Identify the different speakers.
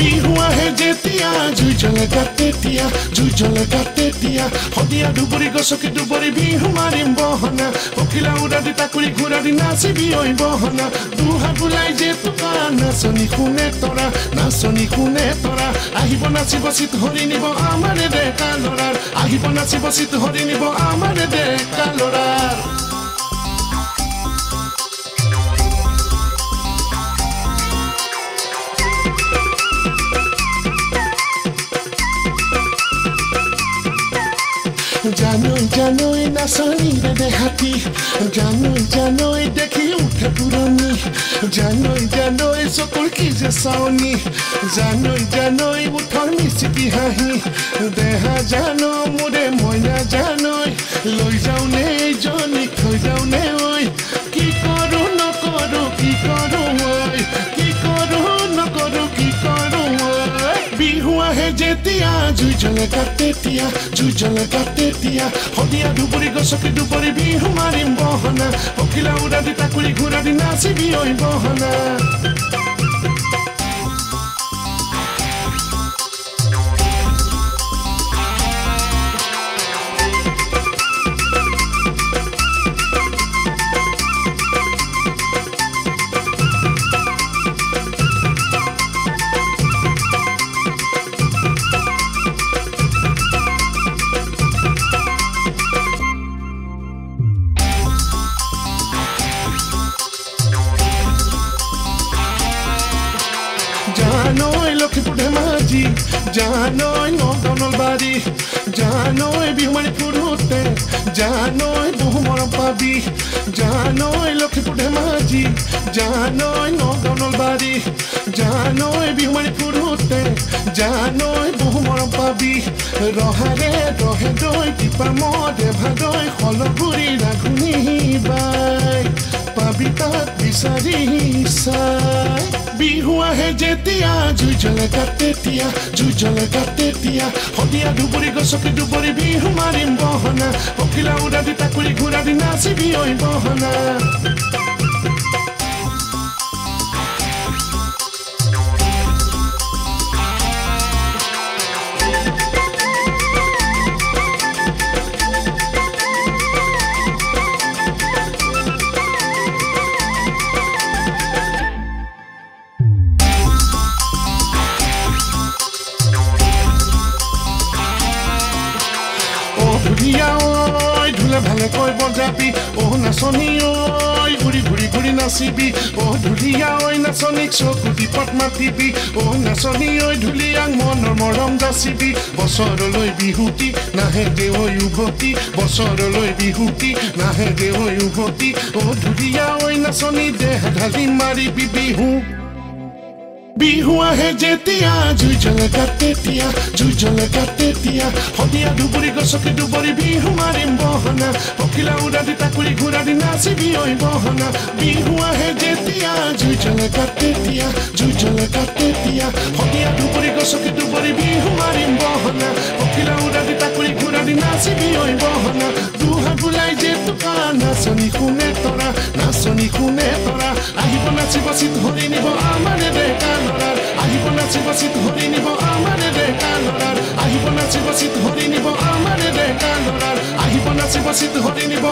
Speaker 1: বিহুৱা হে যেতিয়া জুই জ্বলে গাতেতিয়া জুই জ্বলে গাতেতিয়া হদিয়া দুবৰি গছকে দুবৰি বিহু মাৰিম বহনা পখিলা উৰা দি তাকুৰি ঘূৰা দি নাচিবি ঐ বহনা দুহাত বুলাই যে তোকা নাচনি শুনে তৰা আহিব নাচিব চিত হৰি নিব আমাৰে ডেকা ল'ৰাৰ আহিব নাচিব চিত হৰি নিব আমাৰে ডেকা ল'ৰাৰ জানৈ নাচনি দেহাতি জানৈ দেখি উঠে পুৰণি জানৈ চকুৰ কি যে চাৱনি জানৈ উঠৰ মিচিকি হাঁহি দেহা জানো মোৰে মইনা জানৈ লৈ যাওঁ নে জনীক থৈ যাওঁ নে ঐ কি কৰোঁ নকৰোঁ কি কৰোঁ ঐ কি কৰোঁ নকৰোঁ কি কৰোঁ ঐ বিহু আহে যেতিয়া জুই জ্বলে গাতেতিয়া হদিয়া দুবৰি গছকে দুবৰি বিহু মাৰিম বহনা পখিলা উৰা দি তাকুৰি ঘূৰা দি নাচিবি ঐ বহনা জানৈ লক্ষীপুৰ ধেমাজি জানৈ নলবাৰী জানৈ বিহুমাৰী ফুৰোতে জানৈ বহু মৰম পাবি জানৈ লক্ষীপুৰ ধেমাজি জানৈ নলবাৰী জানৈ বিহুমাৰী ফুৰোতে জানৈ বহু মৰম পাবি ৰহাৰে ৰহে দৈ টিপা মদে ভাদৈ খলগুৰি ৰাঘুনি বাই পাবি তাত বিচাৰি চাই বিহু আহে যেতিয়া জুই জ্বলে গাতেতিয়া হদিয়া দুবৰি গছকে দুবৰি বিহু মাৰিম বহনা পখিলা উৰা দি তাকুৰি ঘূৰা দি নাচিবি ঐ বহনা ঢোলে ভালে কৈ বজাবি নাচনি ঘূৰি নাচিবি ঢুলীয়া নাচনীক চকু দীপত মাতিবি নাচনি ঢুলীয়াক মনৰ মৰম যাচিবি বছৰলৈ বিহুতি নাহে দেৱ উভতি বছৰলৈ বিহুতি নাহে দেৱ উভতি ঢুলীয়া নাচনি দেহ ঢালি মাৰিবি বিহু আহে যেতিয়া জুই জ্বলে গাতেতিয়া হদিয়া দুবৰি গছকে দুবৰি বিহু মাৰিম বহনা পখিলা উৰা দি তাকুৰি ঘূৰা দি নাচিবি ঐ বহনা বিহু আহে যেতিয়া জুই জ্বলে গাতেতিয়া হদিয়া দুবৰি গছকে দুবৰি বিহু মাৰিম বহনা পখিলা উৰা দি তাকুৰি ঘূৰা দি নাচিবি ঐ বহনা দুহাত বুলাই যে তোকা নাচনি শুনে তৰা আহিব নাচিব চিত হৰি নিব আমাৰে ডেকা ল'ৰাৰ আহিব নাচিব চিত হৰি নিব আমাৰে ডেকা ল'ৰাৰ আহিব নাচিব চিত হৰি নিব আমাৰে ডেকা ল'ৰাৰ আহিব নাচিব চিত হৰি নিব